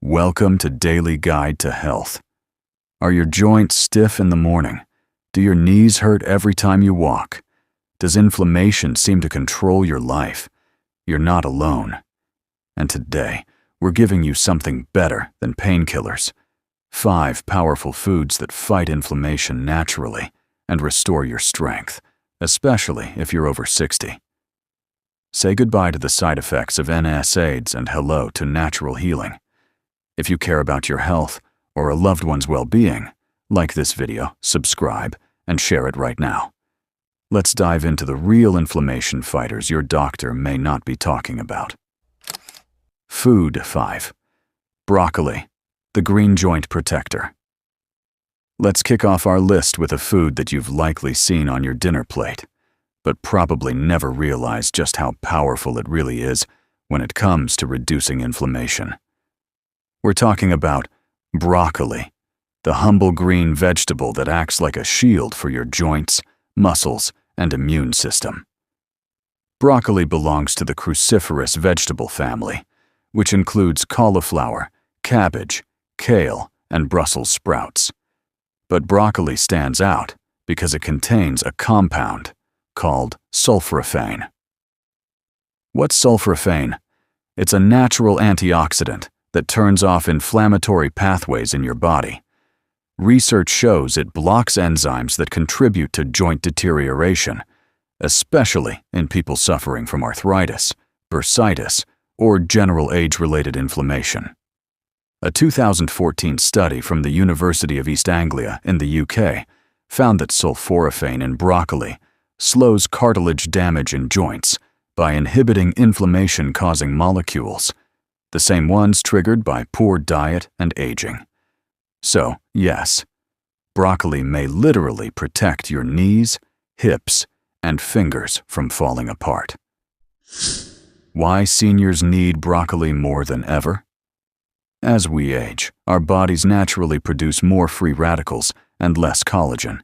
Welcome to Daily Guide to Health. Are your joints stiff in the morning? Do your knees hurt every time you walk? Does inflammation seem to control your life? You're not alone. And today, we're giving you something better than painkillers. 5 powerful foods that fight inflammation naturally and restore your strength, especially if you're over 60. Say goodbye to the side effects of NSAIDs and hello to natural healing. If you care about your health or a loved one's well-being, like this video, subscribe, and share it right now. Let's dive into the real inflammation fighters your doctor may not be talking about. Food 5. Broccoli, the green joint protector. Let's kick off our list with a food that you've likely seen on your dinner plate, but probably never realized just how powerful it really is when it comes to reducing inflammation. We're talking about broccoli, the humble green vegetable that acts like a shield for your joints, muscles, and immune system. Broccoli belongs to the cruciferous vegetable family, which includes cauliflower, cabbage, kale, and Brussels sprouts. But broccoli stands out because it contains a compound called sulforaphane. What's sulforaphane? It's a natural antioxidant that turns off inflammatory pathways in your body. Research shows it blocks enzymes that contribute to joint deterioration, especially in people suffering from arthritis, bursitis, or general age-related inflammation. A 2014 study from the University of East Anglia in the UK found that sulforaphane in broccoli slows cartilage damage in joints by inhibiting inflammation-causing molecules, the same ones triggered by poor diet and aging. So, yes, broccoli may literally protect your knees, hips, and fingers from falling apart. Why seniors need broccoli more than ever? As we age, our bodies naturally produce more free radicals and less collagen.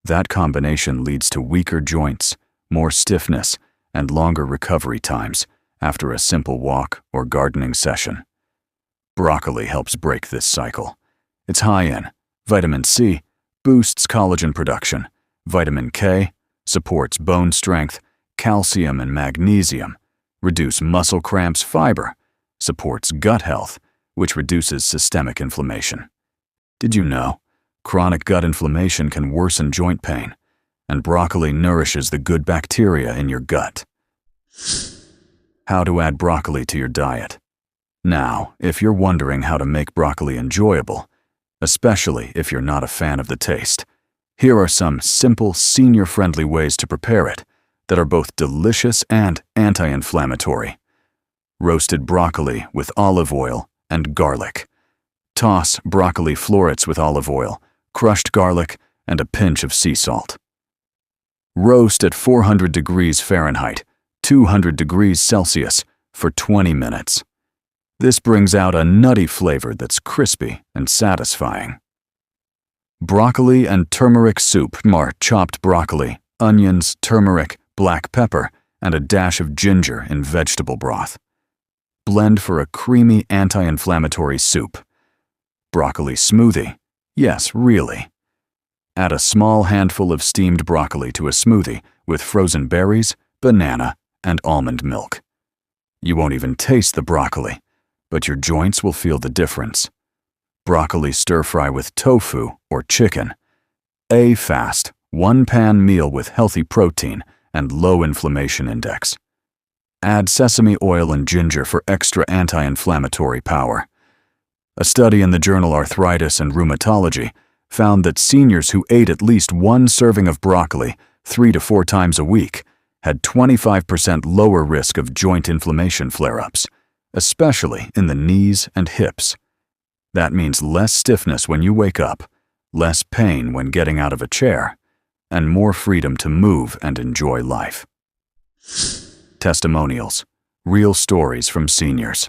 That combination leads to weaker joints, more stiffness, and longer recovery times after a simple walk or gardening session. Broccoli helps break this cycle. It's high in vitamin C, boosts collagen production, vitamin K, supports bone strength, calcium and magnesium, reduce muscle cramps, fiber, supports gut health, which reduces systemic inflammation. Did you know? Chronic gut inflammation can worsen joint pain, and broccoli nourishes the good bacteria in your gut. How to add broccoli to your diet. Now, if you're wondering how to make broccoli enjoyable, especially if you're not a fan of the taste, here are some simple, senior-friendly ways to prepare it that are both delicious and anti-inflammatory. Roasted broccoli with olive oil and garlic. Toss broccoli florets with olive oil, crushed garlic, and a pinch of sea salt. Roast at 400 degrees Fahrenheit, 200 degrees Celsius for 20 minutes. This brings out a nutty flavor that's crispy and satisfying. Broccoli and turmeric soup are chopped broccoli, onions, turmeric, black pepper, and a dash of ginger in vegetable broth. Blend for a creamy anti-inflammatory soup. Broccoli smoothie. Yes, really. Add a small handful of steamed broccoli to a smoothie with frozen berries, banana, and almond milk. You won't even taste the broccoli, but your joints will feel the difference. Broccoli stir-fry with tofu or chicken. A fast, one-pan meal with healthy protein and low inflammation index. Add sesame oil and ginger for extra anti-inflammatory power. A study in the journal Arthritis and Rheumatology found that seniors who ate at least one serving of broccoli 3 to 4 times a week had 25% lower risk of joint inflammation flare-ups, especially in the knees and hips. That means less stiffness when you wake up, less pain when getting out of a chair, and more freedom to move and enjoy life. Testimonials. Real stories from seniors.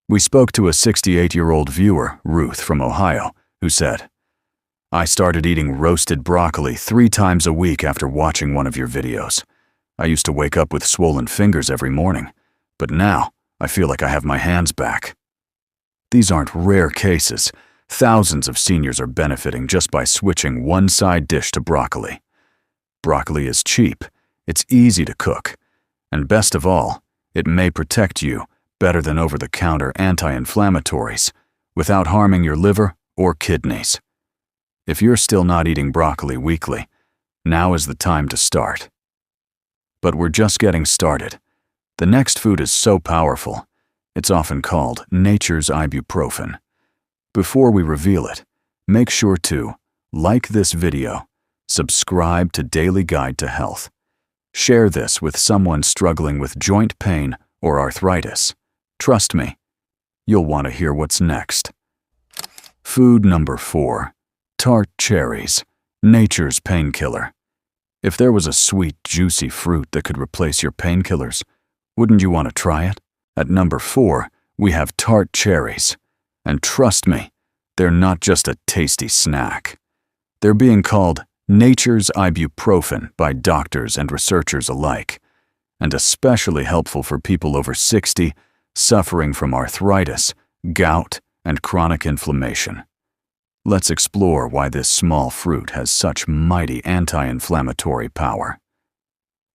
We spoke to a 68-year-old viewer, Ruth from Ohio, who said, "I started eating roasted broccoli 3 times a week after watching one of your videos. I used to wake up with swollen fingers every morning, but now I feel like I have my hands back." These aren't rare cases. Thousands of seniors are benefiting just by switching one side dish to broccoli. Broccoli is cheap, it's easy to cook, and best of all, it may protect you better than over-the-counter anti-inflammatories without harming your liver or kidneys. If you're still not eating broccoli weekly, now is the time to start. But we're just getting started. The next food is so powerful, it's often called nature's ibuprofen. Before we reveal it, make sure to like this video, subscribe to Daily Guide to Health, share this with someone struggling with joint pain or arthritis. Trust me, you'll want to hear what's next. Food number 4. Tart cherries, nature's painkiller. If there was a sweet, juicy fruit that could replace your painkillers, wouldn't you want to try it? At number 4, we have tart cherries. And trust me, they're not just a tasty snack. They're being called nature's ibuprofen by doctors and researchers alike, and especially helpful for people over 60 suffering from arthritis, gout, and chronic inflammation. Let's explore why this small fruit has such mighty anti-inflammatory power.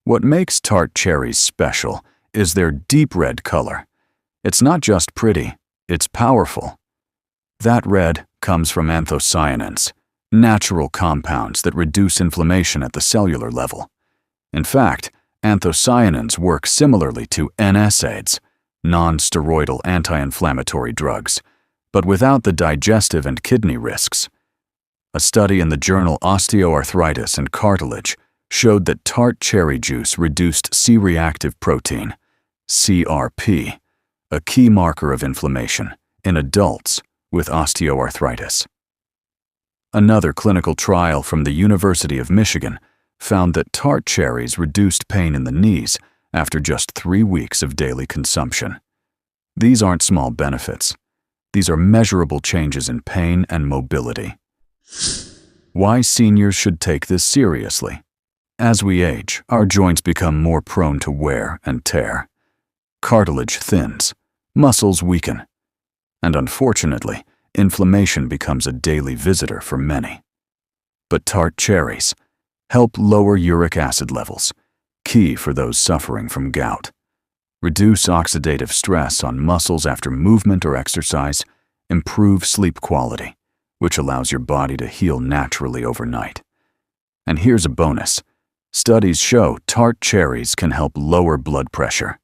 What makes tart cherries special is their deep red color. It's not just pretty, it's powerful. That red comes from anthocyanins, natural compounds that reduce inflammation at the cellular level. In fact, anthocyanins work similarly to NSAIDs, non-steroidal anti-inflammatory drugs, but without the digestive and kidney risks. A study in the journal Osteoarthritis and Cartilage showed that tart cherry juice reduced C-reactive protein, CRP, a key marker of inflammation, in adults with osteoarthritis. Another clinical trial from the University of Michigan found that tart cherries reduced pain in the knees after just 3 weeks of daily consumption. These aren't small benefits. These are measurable changes in pain and mobility. Why seniors should take this seriously? As we age, our joints become more prone to wear and tear. Cartilage thins, muscles weaken, and unfortunately, inflammation becomes a daily visitor for many. But tart cherries help lower uric acid levels, key for those suffering from gout. Reduce oxidative stress on muscles after movement or exercise, improve sleep quality, which allows your body to heal naturally overnight. And here's a bonus. Studies show tart cherries can help lower blood pressure.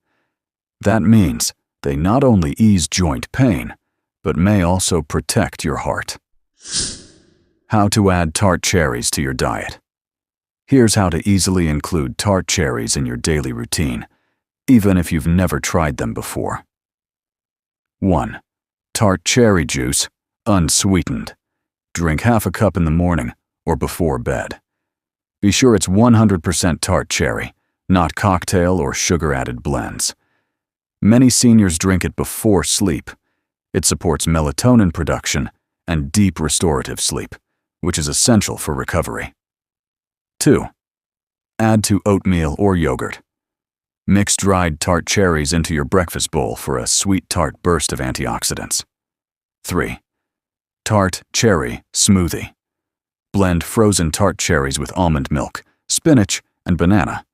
That means they not only ease joint pain, but may also protect your heart. How to add tart cherries to your diet. Here's how to easily include tart cherries in your daily routine, even if you've never tried them before. 1. Tart cherry juice, unsweetened. Drink half a cup in the morning or before bed. Be sure it's 100% tart cherry, not cocktail or sugar-added blends. Many seniors drink it before sleep. It supports melatonin production and deep restorative sleep, which is essential for recovery. 2. Add to oatmeal or yogurt. Mix dried tart cherries into your breakfast bowl for a sweet tart burst of antioxidants. 3. Tart cherry smoothie. Blend frozen tart cherries with almond milk, spinach, and banana.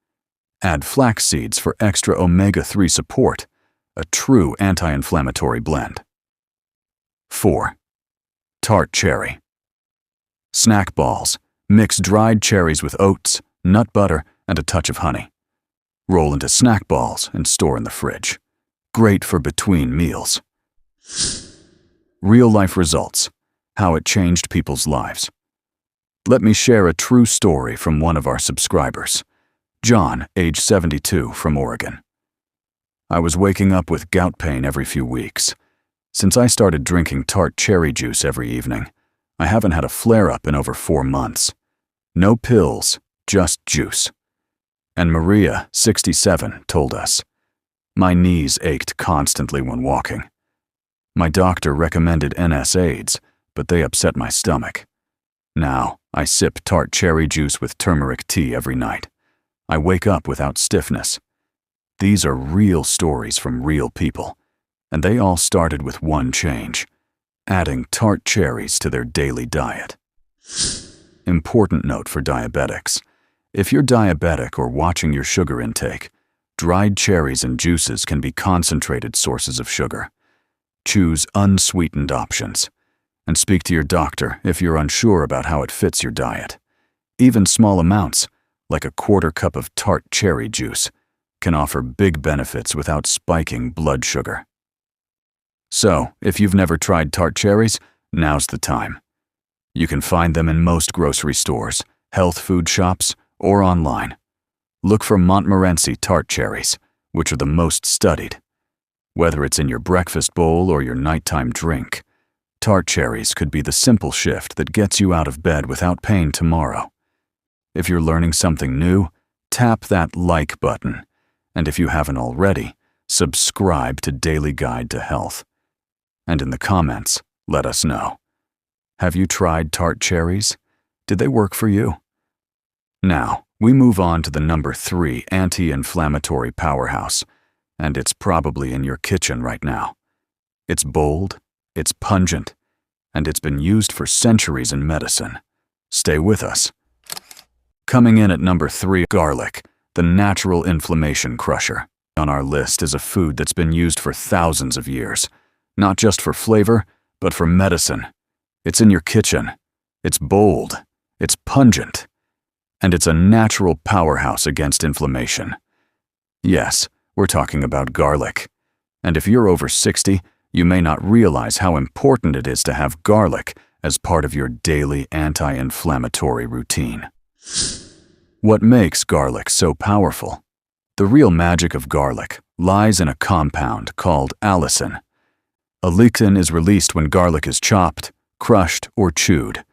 Add flax seeds for extra omega-3 support, a true anti-inflammatory blend. 4. Tart cherry. Snack balls. Mix dried cherries with oats, nut butter, and a touch of honey. Roll into snack balls and store in the fridge. Great for between meals. Real-life results. How it changed people's lives. Let me share a true story from one of our subscribers. John, age 72, from Oregon. I was waking up with gout pain every few weeks. Since I started drinking tart cherry juice every evening, I haven't had a flare-up in over 4 months. No pills, just juice. And Maria, 67, told us, "My knees ached constantly when walking. My doctor recommended NSAIDs, but they upset my stomach. Now, I sip tart cherry juice with turmeric tea every night. I wake up without stiffness." These are real stories from real people, and they all started with one change: adding tart cherries to their daily diet. Important note for diabetics. If you're diabetic or watching your sugar intake, dried cherries and juices can be concentrated sources of sugar. Choose unsweetened options, and speak to your doctor if you're unsure about how it fits your diet. Even small amounts, like a quarter cup of tart cherry juice, can offer big benefits without spiking blood sugar. So, if you've never tried tart cherries, now's the time. You can find them in most grocery stores, health food shops, or online. Look for Montmorency tart cherries, which are the most studied. Whether it's in your breakfast bowl or your nighttime drink, tart cherries could be the simple shift that gets you out of bed without pain tomorrow. If you're learning something new, tap that like button. And if you haven't already, subscribe to Daily Guide to Health. And in the comments, let us know. Have you tried tart cherries? Did they work for you? Now, we move on to the number 3 anti-inflammatory powerhouse, and it's probably in your kitchen right now. It's bold, it's pungent, and it's been used for centuries in medicine. Stay with us. Coming in at number 3, garlic, the natural inflammation crusher. On our list is a food that's been used for thousands of years, not just for flavor, but for medicine. It's in your kitchen. It's bold, it's pungent, and it's a natural powerhouse against inflammation. Yes, we're talking about garlic. And if you're over 60, you may not realize how important it is to have garlic as part of your daily anti-inflammatory routine. What makes garlic so powerful? The real magic of garlic lies in a compound called allicin. Allicin is released when garlic is chopped, crushed, or chewed,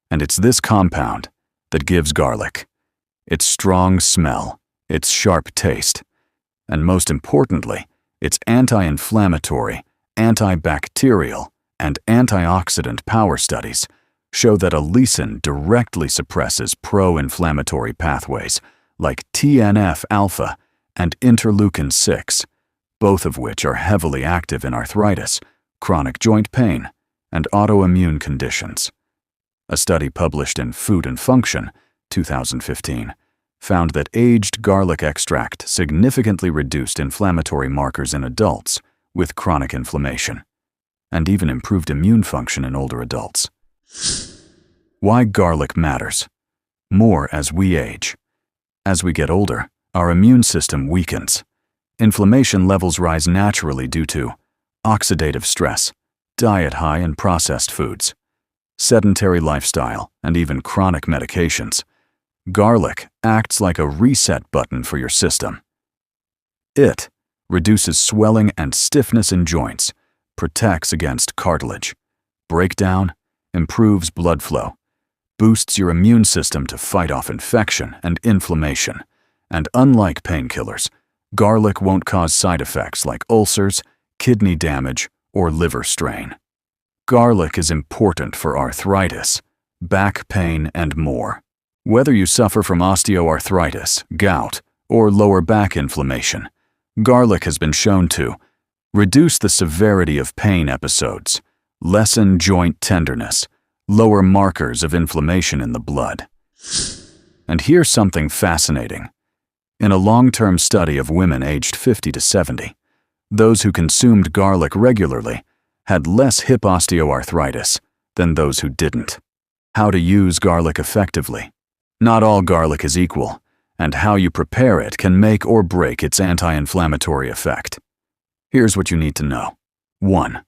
and it's this compound that gives garlic its strong smell, its sharp taste, and most importantly, its anti-inflammatory, antibacterial, and antioxidant power studies show that allicin directly suppresses pro-inflammatory pathways like TNF-alpha and interleukin-6, both of which are heavily active in arthritis, chronic joint pain, and autoimmune conditions. A study published in Food and Function, 2015, found that aged garlic extract significantly reduced inflammatory markers in adults with chronic inflammation, and even improved immune function in older adults. Why garlic matters. More as we age. As we get older, our immune system weakens. Inflammation levels rise naturally due to oxidative stress, diet high in processed foods, sedentary lifestyle, and even chronic medications. Garlic acts like a reset button for your system. It reduces swelling and stiffness in joints, protects against cartilage breakdown, improves blood flow, boosts your immune system to fight off infection and inflammation, and unlike painkillers, garlic won't cause side effects like ulcers, kidney damage, or liver strain. Garlic is important for arthritis, back pain, and more. Whether you suffer from osteoarthritis, gout, or lower back inflammation, garlic has been shown to reduce the severity of pain episodes, lessen joint tenderness, lower markers of inflammation in the blood. And here's something fascinating. In a long-term study of women aged 50 to 70, those who consumed garlic regularly had less hip osteoarthritis than those who didn't. How to use garlic effectively. Not all garlic is equal, and how you prepare it can make or break its anti-inflammatory effect. Here's what you need to know. 1.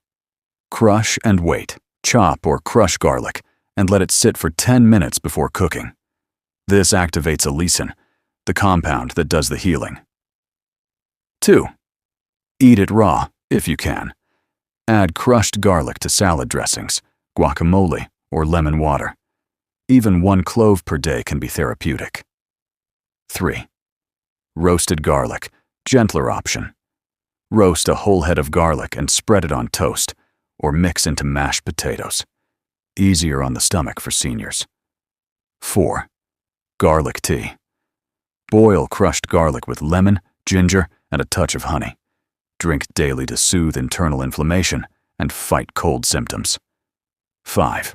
Crush and wait. Chop or crush garlic and let it sit for 10 minutes before cooking. This activates allicin, the compound that does the healing. 2. Eat it raw, if you can. Add crushed garlic to salad dressings, guacamole, or lemon water. Even 1 clove per day can be therapeutic. 3. Roasted garlic, gentler option. Roast a whole head of garlic and spread it on toast, or mix into mashed potatoes. Easier on the stomach for seniors. 4. Garlic tea. Boil crushed garlic with lemon, ginger, and a touch of honey. Drink daily to soothe internal inflammation and fight cold symptoms. 5.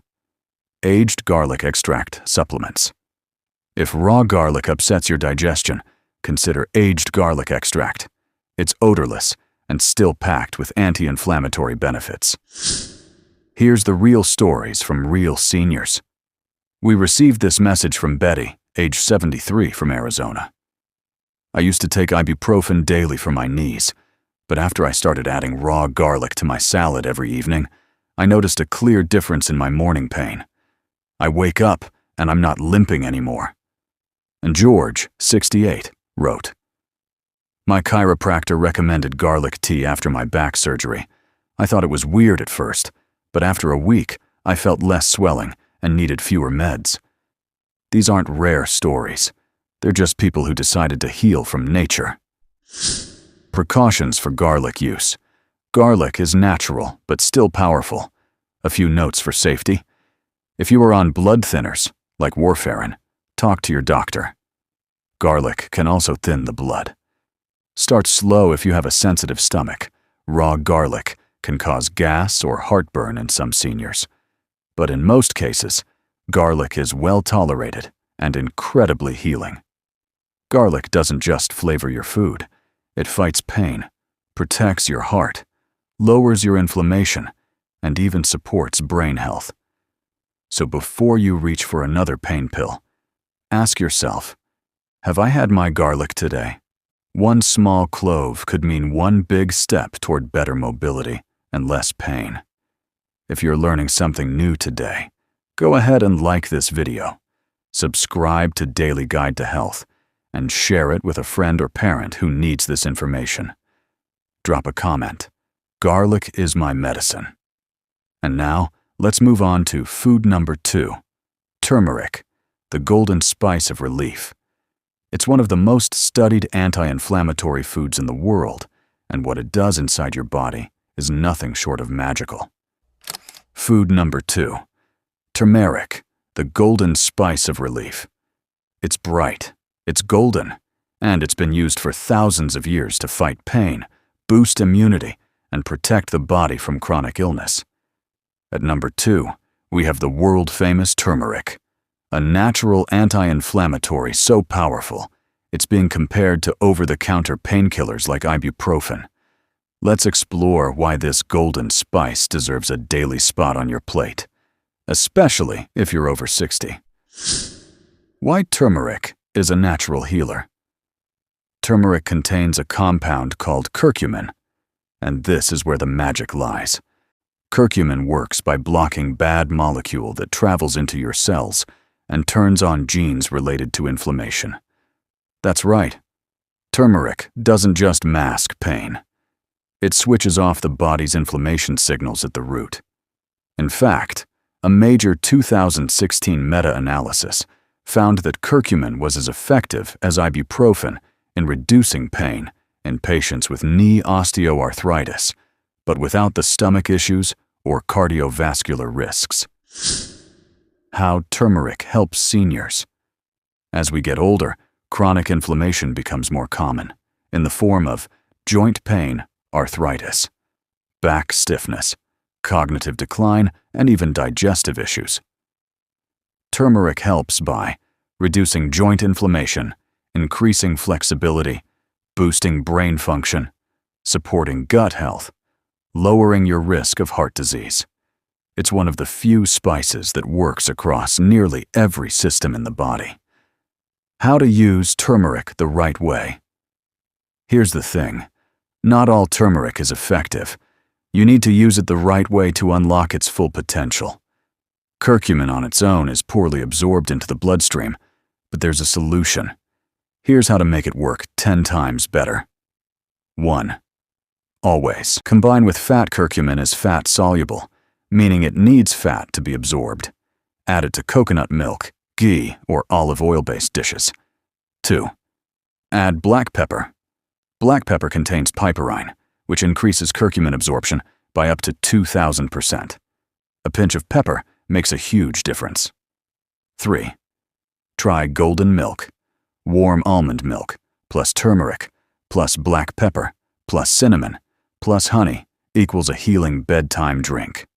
Aged garlic extract supplements. If raw garlic upsets your digestion, consider aged garlic extract. It's odorless and still packed with anti-inflammatory benefits. Here's the real stories from real seniors. We received this message from Betty, age 73, from Arizona. I used to take ibuprofen daily for my knees, but after I started adding raw garlic to my salad every evening, I noticed a clear difference in my morning pain. I wake up and I'm not limping anymore. And George, 68, wrote, "My chiropractor recommended garlic tea after my back surgery. I thought it was weird at first, but after a week, I felt less swelling and needed fewer meds." These aren't rare stories. They're just people who decided to heal from nature. Precautions for garlic use. Garlic is natural, but still powerful. A few notes for safety. If you are on blood thinners, like warfarin, talk to your doctor. Garlic can also thin the blood. Start slow if you have a sensitive stomach. Raw garlic can cause gas or heartburn in some seniors. But in most cases, garlic is well tolerated and incredibly healing. Garlic doesn't just flavor your food. It fights pain, protects your heart, lowers your inflammation, and even supports brain health. So before you reach for another pain pill, ask yourself, have I had my garlic today? One small clove could mean one big step toward better mobility and less pain. If you're learning something new today, go ahead and like this video, subscribe to Daily Guide to Health, and share it with a friend or parent who needs this information. Drop a comment. Garlic is my medicine. And now, let's move on to food number 2, turmeric, the golden spice of relief. It's one of the most studied anti-inflammatory foods in the world, and what it does inside your body is nothing short of magical. Food number 2, turmeric, the golden spice of relief. It's bright, it's golden, and it's been used for thousands of years to fight pain, boost immunity, and protect the body from chronic illness. At number 2, we have the world-famous turmeric, a natural anti-inflammatory so powerful, it's being compared to over-the-counter painkillers like ibuprofen. Let's explore why this golden spice deserves a daily spot on your plate, especially if you're over 60. Why turmeric is a natural healer. Turmeric contains a compound called curcumin, and this is where the magic lies. Curcumin works by blocking bad molecule that travels into your cells and turns on genes related to inflammation. That's right. Turmeric doesn't just mask pain. It switches off the body's inflammation signals at the root. In fact, a major 2016 meta-analysis found that curcumin was as effective as ibuprofen in reducing pain in patients with knee osteoarthritis, but without the stomach issues or cardiovascular risks. How turmeric helps seniors. As we get older, chronic inflammation becomes more common, in the form of joint pain, arthritis, back stiffness, cognitive decline, and even digestive issues. Turmeric helps by reducing joint inflammation, increasing flexibility, boosting brain function, supporting gut health, lowering your risk of heart disease. It's one of the few spices that works across nearly every system in the body. How to use turmeric the right way. Here's the thing. Not all turmeric is effective. You need to use it the right way to unlock its full potential. Curcumin on its own is poorly absorbed into the bloodstream, but there's a solution. Here's how to make it work 10 times better. 1. Always combine with fat. Curcumin is fat-soluble, meaning it needs fat to be absorbed. Add it to coconut milk, ghee, or olive oil-based dishes. 2. Add black pepper. Black pepper contains piperine, which increases curcumin absorption by up to 2,000%. A pinch of pepper makes a huge difference. 3. Try golden milk. Warm almond milk, plus turmeric, plus black pepper, plus cinnamon, plus honey equals a healing bedtime drink.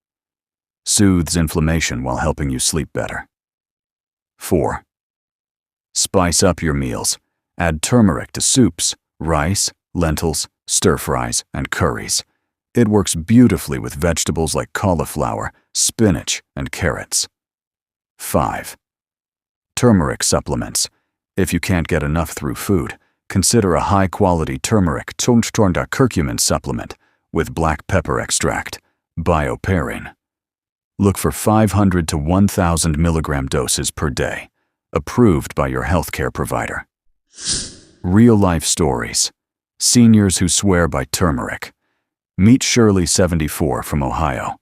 Soothes inflammation while helping you sleep better. 4. Spice up your meals. Add turmeric to soups, rice, lentils, stir-fries, and curries. It works beautifully with vegetables like cauliflower, spinach, and carrots. 5. Turmeric supplements. If you can't get enough through food, consider a high-quality turmeric curcumin supplement with black pepper extract, bioperine. Look for 500 to 1,000 milligram doses per day, approved by your healthcare provider. Real-life stories. Seniors who swear by turmeric. Meet Shirley, 74, from Ohio.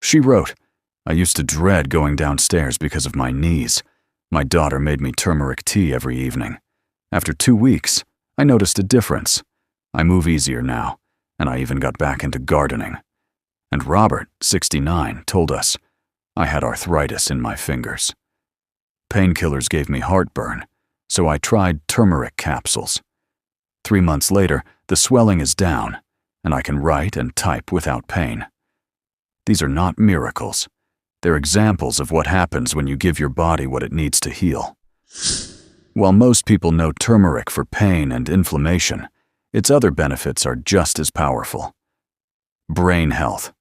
She wrote, "I used to dread going downstairs because of my knees. My daughter made me turmeric tea every evening. After 2 weeks, I noticed a difference. I move easier now, and I even got back into gardening." And Robert, 69, told us, "I had arthritis in my fingers. Painkillers gave me heartburn, so I tried turmeric capsules. 3 months later, the swelling is down, and I can write and type without pain." These are not miracles. They're examples of what happens when you give your body what it needs to heal. While most people know turmeric for pain and inflammation, its other benefits are just as powerful. Brain health.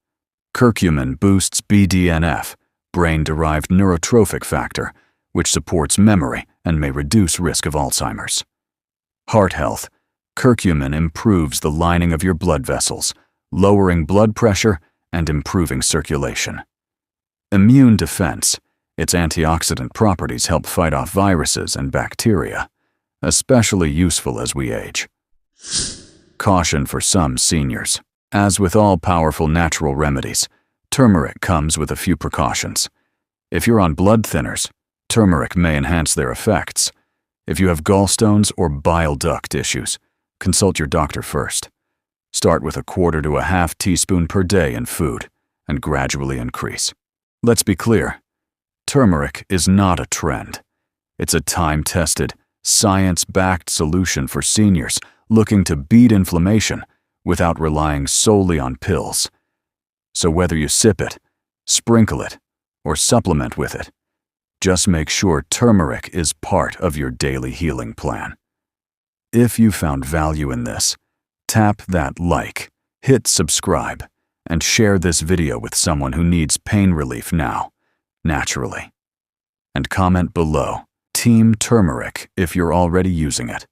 Curcumin boosts BDNF, brain-derived neurotrophic factor, which supports memory and may reduce risk of Alzheimer's. Heart health. Curcumin improves the lining of your blood vessels, lowering blood pressure and improving circulation. Immune defense. Its antioxidant properties help fight off viruses and bacteria, especially useful as we age. Caution for some seniors. As with all powerful natural remedies, turmeric comes with a few precautions. If you're on blood thinners, turmeric may enhance their effects. If you have gallstones or bile duct issues, consult your doctor first. Start with 1/4 to 1/2 teaspoon per day in food and gradually increase. Let's be clear, turmeric is not a trend. It's a time-tested, science-backed solution for seniors looking to beat inflammation without relying solely on pills. So whether you sip it, sprinkle it, or supplement with it, just make sure turmeric is part of your daily healing plan. If you found value in this, tap that like, hit subscribe, and share this video with someone who needs pain relief now, naturally. And comment below, Team Turmeric, if you're already using it.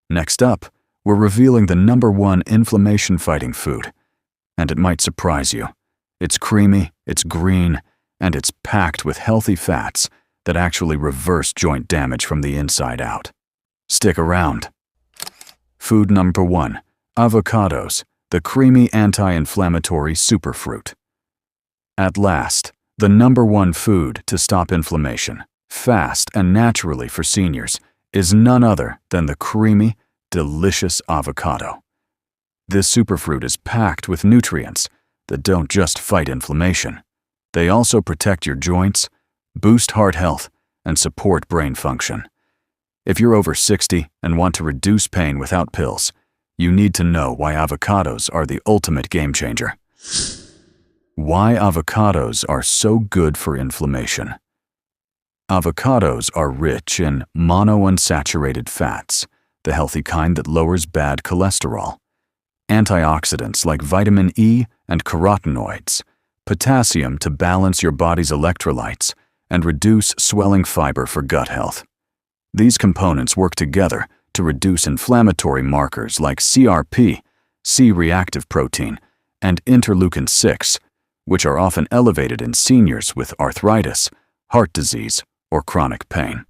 Next up, we're revealing the #1 inflammation-fighting food, and it might surprise you. It's creamy, it's green, and it's packed with healthy fats that actually reverse joint damage from the inside out. Stick around. Food #1, avocados, the creamy anti-inflammatory superfruit. At last, the #1 food to stop inflammation, fast and naturally for seniors, is none other than the creamy, delicious avocado. This superfruit is packed with nutrients that don't just fight inflammation. They also protect your joints, boost heart health, and support brain function. If you're over 60 and want to reduce pain without pills, you need to know why avocados are the ultimate game changer. Why avocados are so good for inflammation. Avocados are rich in monounsaturated fats, the healthy kind that lowers bad cholesterol, antioxidants like vitamin E and carotenoids, potassium to balance your body's electrolytes, and reduce swelling fiber for gut health. These components work together to reduce inflammatory markers like CRP, C-reactive protein, and interleukin-6, which are often elevated in seniors with arthritis, heart disease, or chronic pain.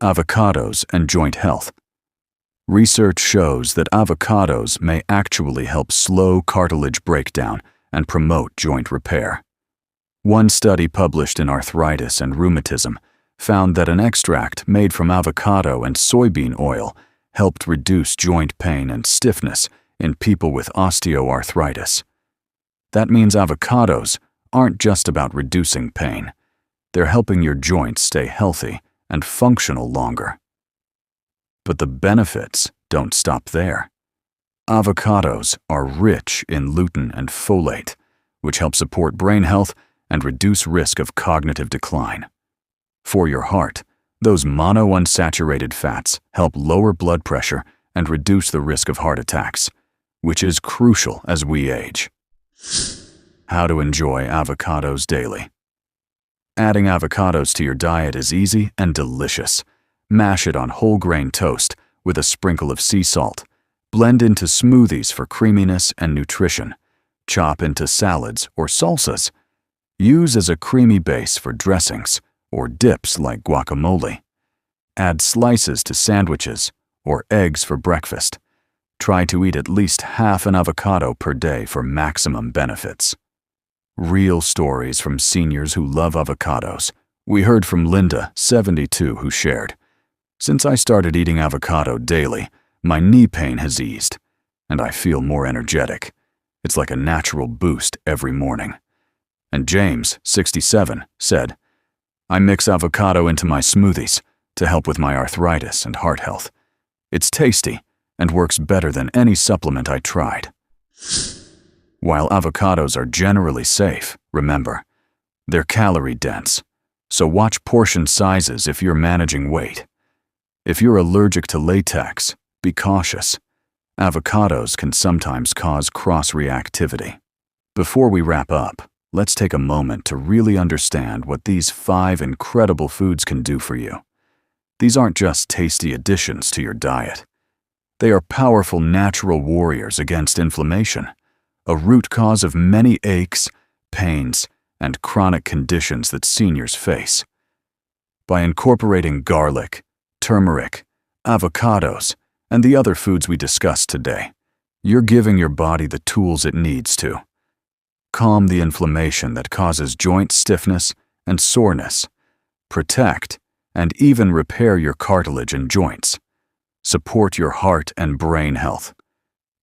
Avocados and joint health. Research shows that avocados may actually help slow cartilage breakdown and promote joint repair. One study published in Arthritis and Rheumatism found that an extract made from avocado and soybean oil helped reduce joint pain and stiffness in people with osteoarthritis. That means avocados aren't just about reducing pain. They're helping your joints stay healthy and functional longer. But the benefits don't stop there. Avocados are rich in lutein and folate, which help support brain health and reduce risk of cognitive decline. For your heart, those monounsaturated fats help lower blood pressure and reduce the risk of heart attacks, which is crucial as we age. How to enjoy avocados daily. Adding avocados to your diet is easy and delicious. Mash it on whole grain toast with a sprinkle of sea salt. Blend into smoothies for creaminess and nutrition. Chop into salads or salsas. Use as a creamy base for dressings or dips like guacamole. Add slices to sandwiches or eggs for breakfast. Try to eat at least half an avocado per day for maximum benefits. Real stories from seniors who love avocados. We heard from Linda, 72, who shared, "Since I started eating avocado daily, my knee pain has eased, and I feel more energetic. It's like a natural boost every morning." And James, 67, said, "I mix avocado into my smoothies to help with my arthritis and heart health. It's tasty and works better than any supplement I tried." While avocados are generally safe, remember, they're calorie-dense, so watch portion sizes if you're managing weight. If you're allergic to latex, be cautious. Avocados can sometimes cause cross-reactivity. Before we wrap up, let's take a moment to really understand what these 5 incredible foods can do for you. These aren't just tasty additions to your diet. They are powerful natural warriors against inflammation, a root cause of many aches, pains, and chronic conditions that seniors face. By incorporating garlic, turmeric, avocados, and the other foods we discussed today, you're giving your body the tools it needs to calm the inflammation that causes joint stiffness and soreness, protect and even repair your cartilage and joints, support your heart and brain health,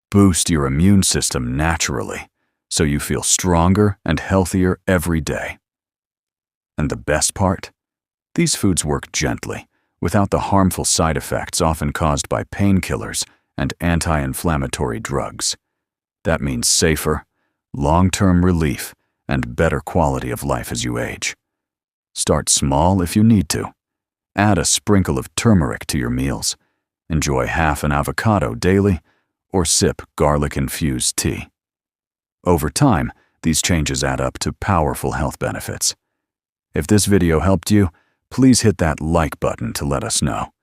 boost your immune system naturally so you feel stronger and healthier every day. And the best part? These foods work gently, without the harmful side effects often caused by painkillers and anti-inflammatory drugs. That means safer, long-term relief, and better quality of life as you age. Start small if you need to. Add a sprinkle of turmeric to your meals. Enjoy half an avocado daily, or sip garlic-infused tea. Over time, these changes add up to powerful health benefits. If this video helped you, please hit that like button to let us know,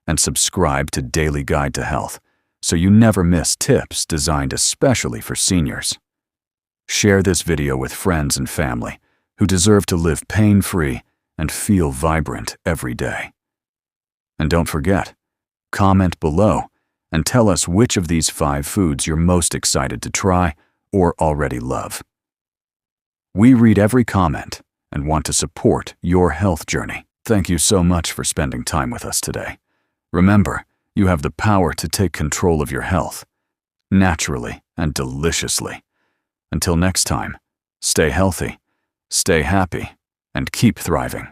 and subscribe to Daily Guide to Health so you never miss tips designed especially for seniors. Share this video with friends and family who deserve to live pain-free and feel vibrant every day. And don't forget, comment below and tell us which of these 5 foods you're most excited to try or already love. We read every comment and want to support your health journey. Thank you so much for spending time with us today. Remember, you have the power to take control of your health, naturally and deliciously. Until next time, stay healthy, stay happy, and keep thriving.